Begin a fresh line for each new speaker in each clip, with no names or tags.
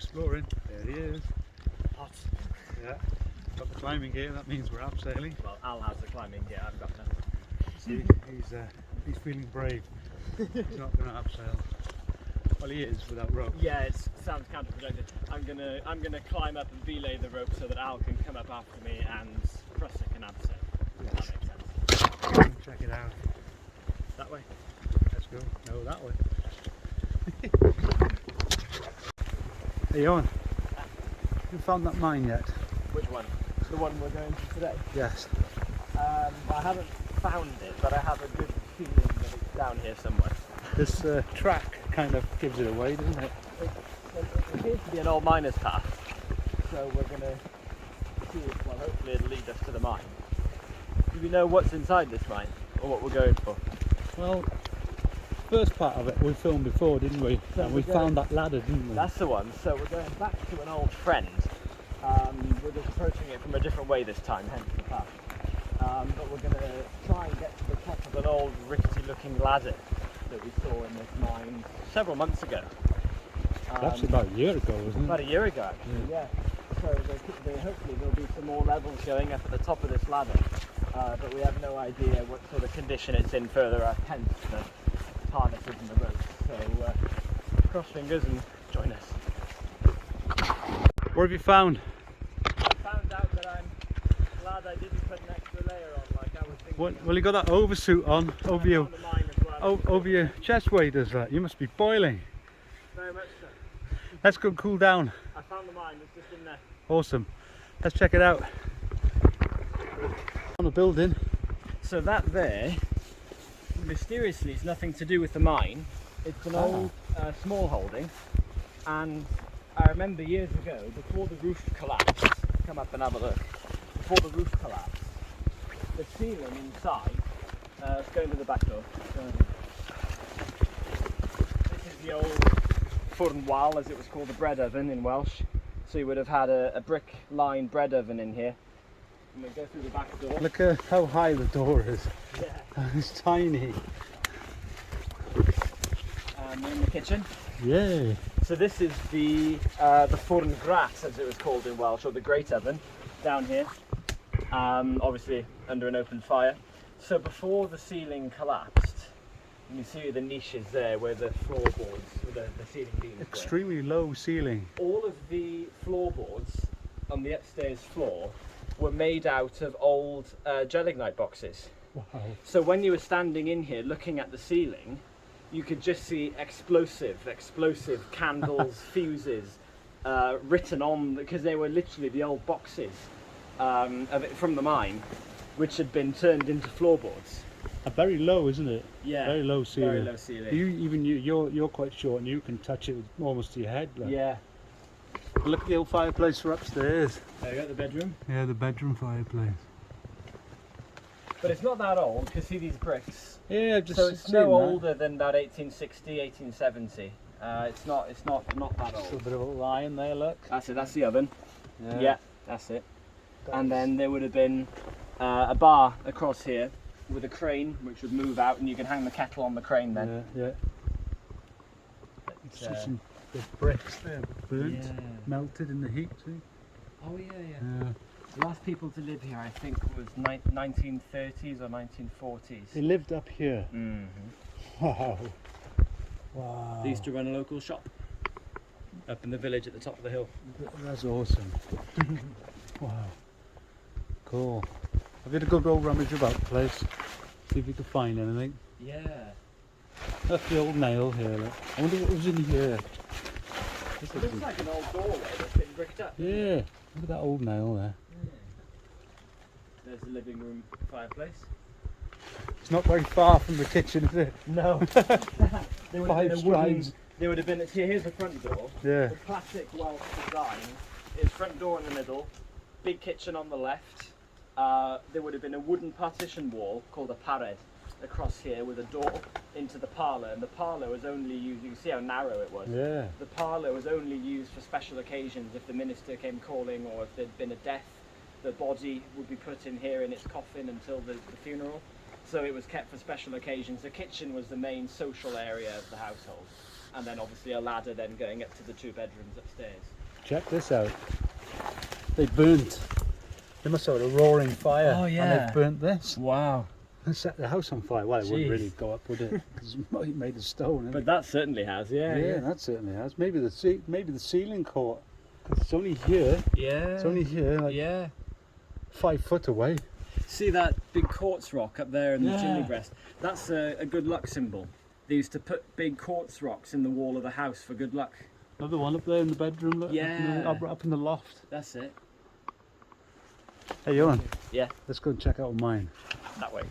exploring. There he is.
Hot.
Yeah. Got the climbing gear, that means we're abseiling.
Well, Al has the climbing gear, I've got to.
See, he's feeling brave. He's not going to abseil. Well, he is without rope.
Yeah, it sounds counterproductive. I'm gonna climb up and belay the rope so that Al can come up after me and Crusser can abseil.
Yes.
That makes sense.
Check it out.
That way.
Let's go. No, that way. Hey, Owen. You found that mine yet?
Which one? The one we're going to today?
Yes.
I haven't found it, but I have a good feeling that it's down here somewhere.
This track kind of gives it away, doesn't it?
It appears to be an old miner's path, so we're going to see if, well, hopefully it'll lead us to the mine. Do we know what's inside this mine, or what we're going for?
Well, first part of it we filmed before, didn't we?
So
and we found that ladder, didn't we?
That's the one. So we're going back to an old friend. We're just approaching it from a different way this time, hence the path. But we're going to try and get to the top of an old rickety looking ladder that we saw in this mine several months ago.
That's about a year ago, wasn't it?
About a year ago, actually, yeah. So hopefully there'll be some more levels going up at the top of this ladder. But we have no idea what sort of condition it's in further up, hence the harnesses and the ropes. So cross fingers and join us.
What have you found?
I found out that I'm glad I didn't put an extra layer on like I was thinking.
Well, you got that oversuit on over
I found the mine as well.
over your chest weight, does that? You must be boiling.
Very much so.
Let's go cool down.
I found the mine, it's just in there.
Awesome. Let's check it out. On a building.
So that there, mysteriously, is nothing to do with the mine. It's an old small holding, and I remember years ago, before the roof collapsed, come up and have a look, before the roof collapsed, the ceiling inside, let's go into the back door. This is the old ffwrn wal, as it was called, the bread oven in Welsh. So you would have had a brick lined bread oven in here. And we go through the back door.
Look at how high the door is.
Yeah.
It's tiny.
And we're in the kitchen.
Yay.
So this is the ffwrn grat, as it was called in Welsh, or the grate oven, down here. Obviously under an open fire. So before the ceiling collapsed, you can see the niches there where the floorboards, the ceiling beams were.
Extremely low ceiling.
All of the floorboards on the upstairs floor were made out of old gelignite boxes.
Wow.
So when you were standing in here looking at the ceiling, you could just see explosive candles, fuses written on, because they were literally the old boxes of it from the mine, which had been turned into floorboards.
Very low, isn't it?
Yeah.
Very low ceiling.
Very low ceiling.
You're quite short and you can touch it almost to your head. Like.
Yeah.
Look at the old fireplace for upstairs.
There you go, the bedroom.
Yeah, the bedroom fireplace.
But it's not that old, because see these bricks.
Yeah, just
So it's
seen
no
that.
older than about 1860, 1870. It's not that
Just a
old.
bit of a line there, look.
That's it, that's the oven.
Yeah.
Yeah, that's it. And then there would have been a bar across here with a crane which would move out, and you can hang the kettle on the crane then.
Yeah.
But,
See some big bricks there, burnt,
yeah.
melted in the heat, see?
Oh yeah.
Yeah.
The last people to live here, I think, was 1930s or 1940s.
They lived up here.
Mm-hmm.
Wow. Wow.
They used to run a local shop up in the village at the top of the hill.
That's awesome. Wow. Cool. Have you had a good old rummage about the place? See if you can find anything.
Yeah.
That's the old nail here, look. I wonder what was in here.
It looks like an old doorway that's been bricked up.
Yeah, look at that old nail there.
There's the living room fireplace.
It's not very far from the kitchen, is it?
No. There would have
5
been a
strides.
There would have been. Here's the front door.
Yeah.
The classic Welsh design is front door in the middle, big kitchen on the left. There would have been a wooden partition wall called a pared across here with a door into the parlour, and the parlour was only used. You can see how narrow it was.
Yeah.
The parlour was only used for special occasions. If the minister came calling, or if there'd been a death, the body would be put in here in its coffin until the funeral. So it was kept for special occasions. The kitchen was the main social area of the household. and then obviously a ladder then going up to the 2 bedrooms upstairs.
Check this out. They burnt. They must have had a roaring fire.
Oh, yeah.
And they've burnt this.
Wow.
They set the house on fire. Well, it wouldn't
Jeez.
really go up, would it? Because it's made of stone. Isn't
But that certainly has,
it? Yeah, that certainly has. Maybe the ceiling caught. Because it's only here.
Yeah.
It's only here, like
Yeah.
5 foot away.
See that big quartz rock up there in the
Yeah.
chimney breast? That's a good luck symbol. They used to put big quartz rocks in the wall of the house for good luck.
Another one up there in the bedroom. Look,
Yeah.
Up in the loft.
That's it.
Hey, Johan.
Yeah.
Let's go and check out mine.
That way.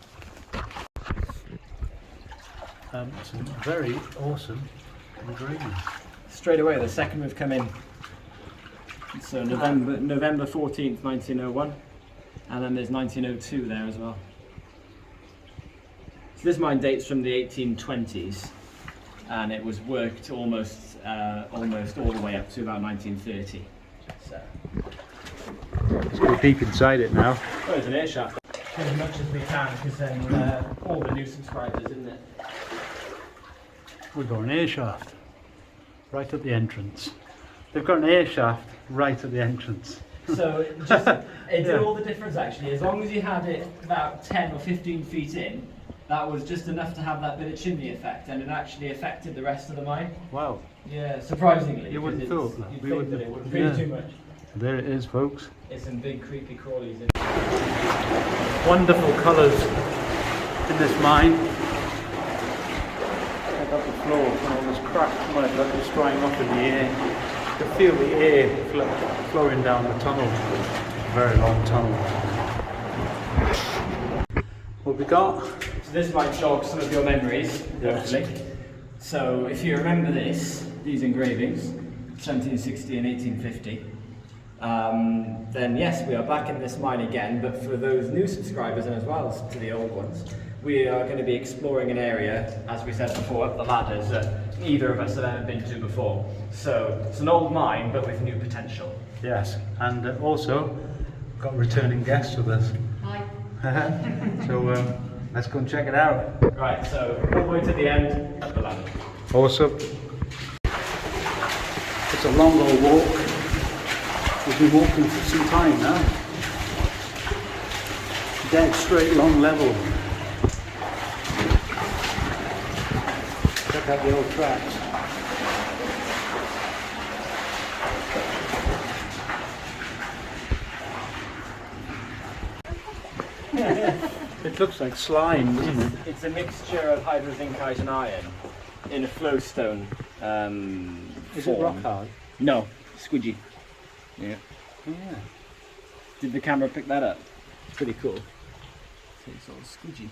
Some very awesome engravings.
Straight away, the second we've come in. So November 14th, 1901. And then there's 1902 there as well. So this mine dates from the 1820s, and it was worked almost all the way up to about 1930. So
Let's go deep inside it now.
oh, it's an air shaft. As much as we can, because then all the new subscribers, isn't it?
We've got an air shaft right at the entrance. They've got an air shaft right at the entrance.
So it did all the difference actually. As long as you had it about 10 or 15 feet in, that was just enough to have that bit of chimney effect, and it actually affected the rest of the mine.
Wow.
Yeah, surprisingly.
You wouldn't
because
thought that.
You'd
We
think
wouldn't
that it
have-
wouldn't be
yeah.
too much.
There it is, folks.
It's some big creepy crawlies in.
Wonderful colours in this mine. Check out the floor and all this cracked mud that is drying up in the air. You can feel the air flowing down the tunnel. Very long tunnel. What we got?
So this might jog some of your memories,
Yes.
hopefully. So if you remember these engravings, 1760 and 1850, then yes, we are back in this mine again, but for those new subscribers and as well as to the old ones, we are going to be exploring an area, as we said before, up the ladders that neither of us have ever been to before. So it's an old mine, but with new potential.
Yes, and also we've got returning guests with us.
Hi.
So let's go and check it out.
Right, so all the way to the end, up the ladder.
Awesome. It's a long old walk. We've been walking for some time now. Dead straight, long level. Check out the old tracks. It looks like slime, doesn't it?
It's a mixture of hydrozincite and iron in a flowstone
Is
form.
it rock hard?
No, squidgy. Yeah.
Yeah.
Did the camera pick that up? It's pretty cool. So it's all squidgy.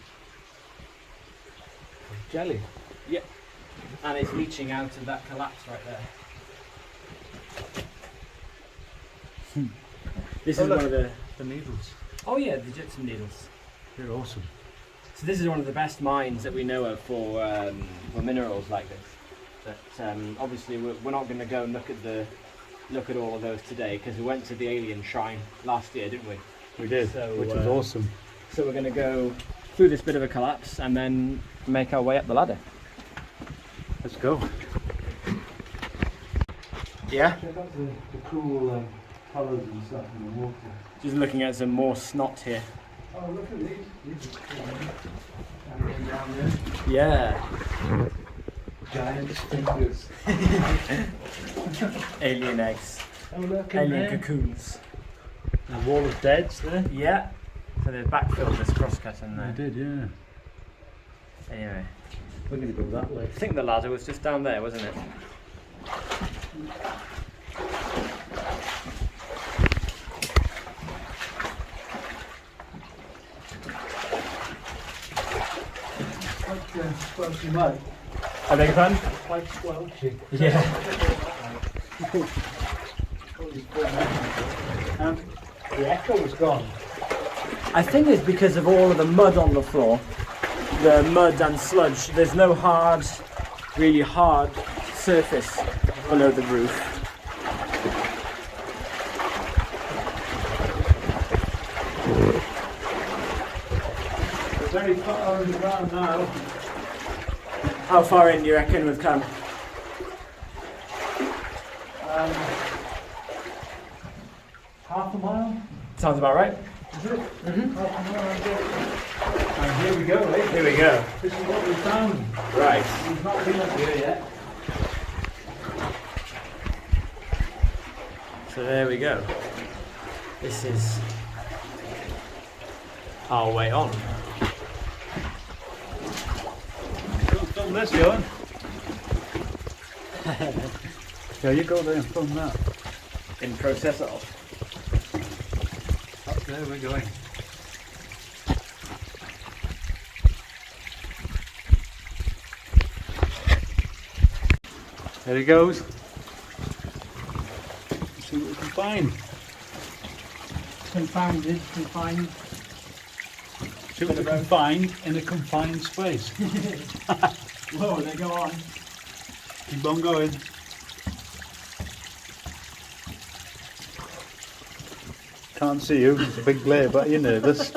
Jelly.
Yep. And it's leaching out of that collapse right there. This
Oh,
is
look.
one of the...
The needles.
Oh yeah, the gypsum needles.
They're awesome.
So this is one of the best mines that we know of for minerals like this. But obviously we're not going to go and look at all of those today, because we went to the alien shrine last year, didn't we?
We did,
So,
which was awesome.
So we're going to go through this bit of a collapse and then make our way up the ladder.
Let's go.
Yeah?
Check out the cool colours and stuff in the water.
Just looking at some more snot here.
Oh, look at these. These are cool. And down there.
Yeah.
Giant stinkers.
Alien eggs.
Oh, look in
Alien
there.
cocoons.
And a wall of deads there.
Yeah. So they've backfilled this crosscut in
I
there.
did, yeah.
Anyway.
We're going to go that way.
I think the ladder was just down there, wasn't it?
Quite squelchy mud.
I beg your pardon?
Quite squelchy.
Yeah.
The echo was gone.
I think it's because of all of the mud on the floor. The mud and sludge. There's no hard, really hard surface below the roof.
We're very far on the ground now.
How far in do you reckon we've come?
half a mile.
Sounds about right.
Is it? Half a mile. And here we go, eh?
Here we go.
This is what we found.
Right.
We've not been up here yet.
So there we go. This is our way on.
Don't film this, Johan. Yeah, you go there and film that.
In process of.
Up there we're going. There he goes. Let's see what we can find.
Confounded, confined.
See what we can find in a confined space.
Whoa, they go on.
Keep on going. Can't see you, it's a big glare, but you're nervous.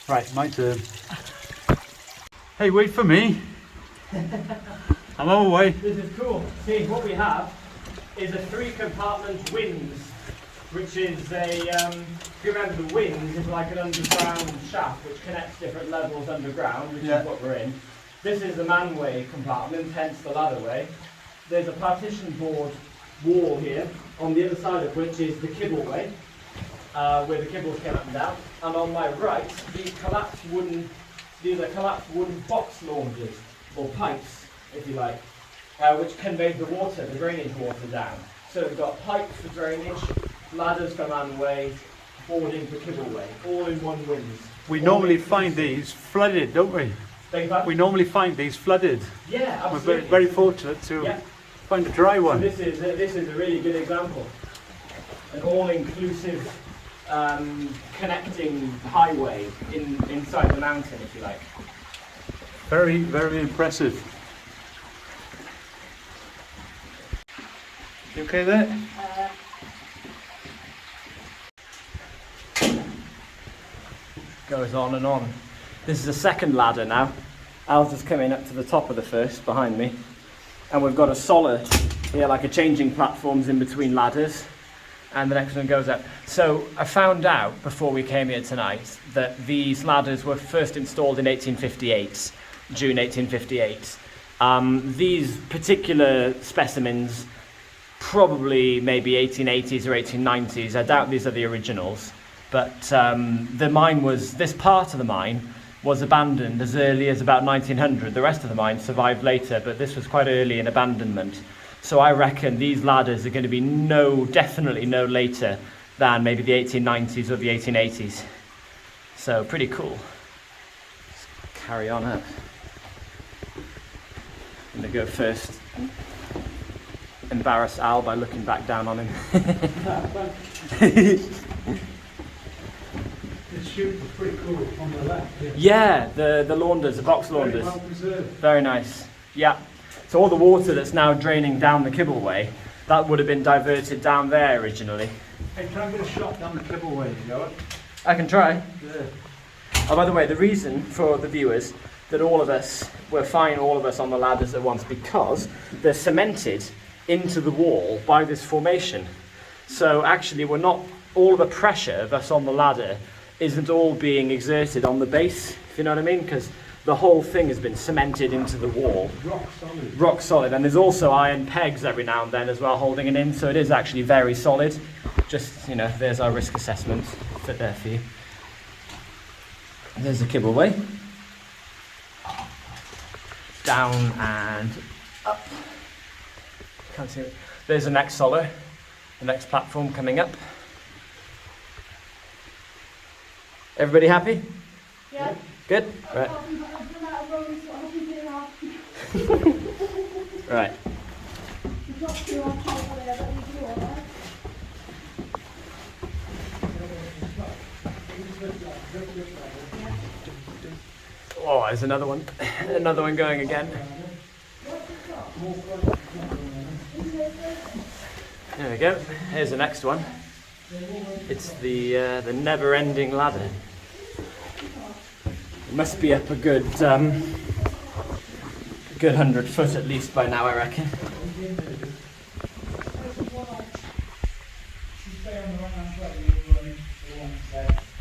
Right, my turn. Hey, wait for me. I'm on my way.
This is cool. See, what we have is a 3-compartment winds, which is a, if you remember the winds is like an underground shaft which connects different levels underground, which is what we're in. This is the manway compartment, hence the ladderway. There's a partition board wall here, on the other side of which is the kibbleway, where the kibbles came up and down. And on my right, these are collapsed wooden box launchers, or pipes, if you like, which convey the water, the drainage water down. So we've got pipes for drainage, ladders for manway, boarding for kibbleway, all in one winds.
We normally find these flooded, don't we? We normally find these flooded.
Yeah,
We're
absolutely.
very fortunate to find a dry one.
So this is a really good example. An all-inclusive connecting highway inside the mountain, if you like.
Very, very impressive. You okay there?
Goes on and on. This is a second ladder now. Al's just coming up to the top of the first behind me. And we've got a solid here, like a changing platforms in between ladders. And the next one goes up. So I found out before we came here tonight that these ladders were first installed in 1858, June 1858. These particular specimens, probably maybe 1880s or 1890s. I doubt these are the originals. But the mine this part of the mine was abandoned as early as about 1900. The rest of the mine survived later, but this was quite early in abandonment. So I reckon these ladders are going to be definitely no later than maybe the 1890s or the 1880s. So pretty cool. Let's carry on up. I'm going to go first. Embarrass Al by looking back down on him.
This chute is pretty cool on the left.
Yeah, the launders, the box launders.
Very well preserved.
Very nice. Yeah. So all the water that's now draining down the kibbleway, that would have been diverted down there originally.
Hey, try and get a shot down the kibbleway, you know?
I can try.
Yeah.
Oh, by the way, the reason for the viewers that all of us on the ladders at once, because they're cemented into the wall by this formation. So actually all of the pressure of us on the ladder isn't all being exerted on the base, if you know what I mean, because the whole thing has been cemented into the wall.
Rock solid.
Rock solid, and there's also iron pegs every now and then as well holding it in, so it is actually very solid. Just, there's our risk assessment fit there for you. There's the kibbleway. Down and up. Can't see it. There's the next solar, the next platform coming up. Everybody happy?
Yeah.
Good? Right. Right. Oh, there's another one. Another one going again. There we go. Here's the next one. It's the never-ending ladder. It must be up a good good 100 foot at least by now, I reckon.
Stay on the right hand side, you're running the one side.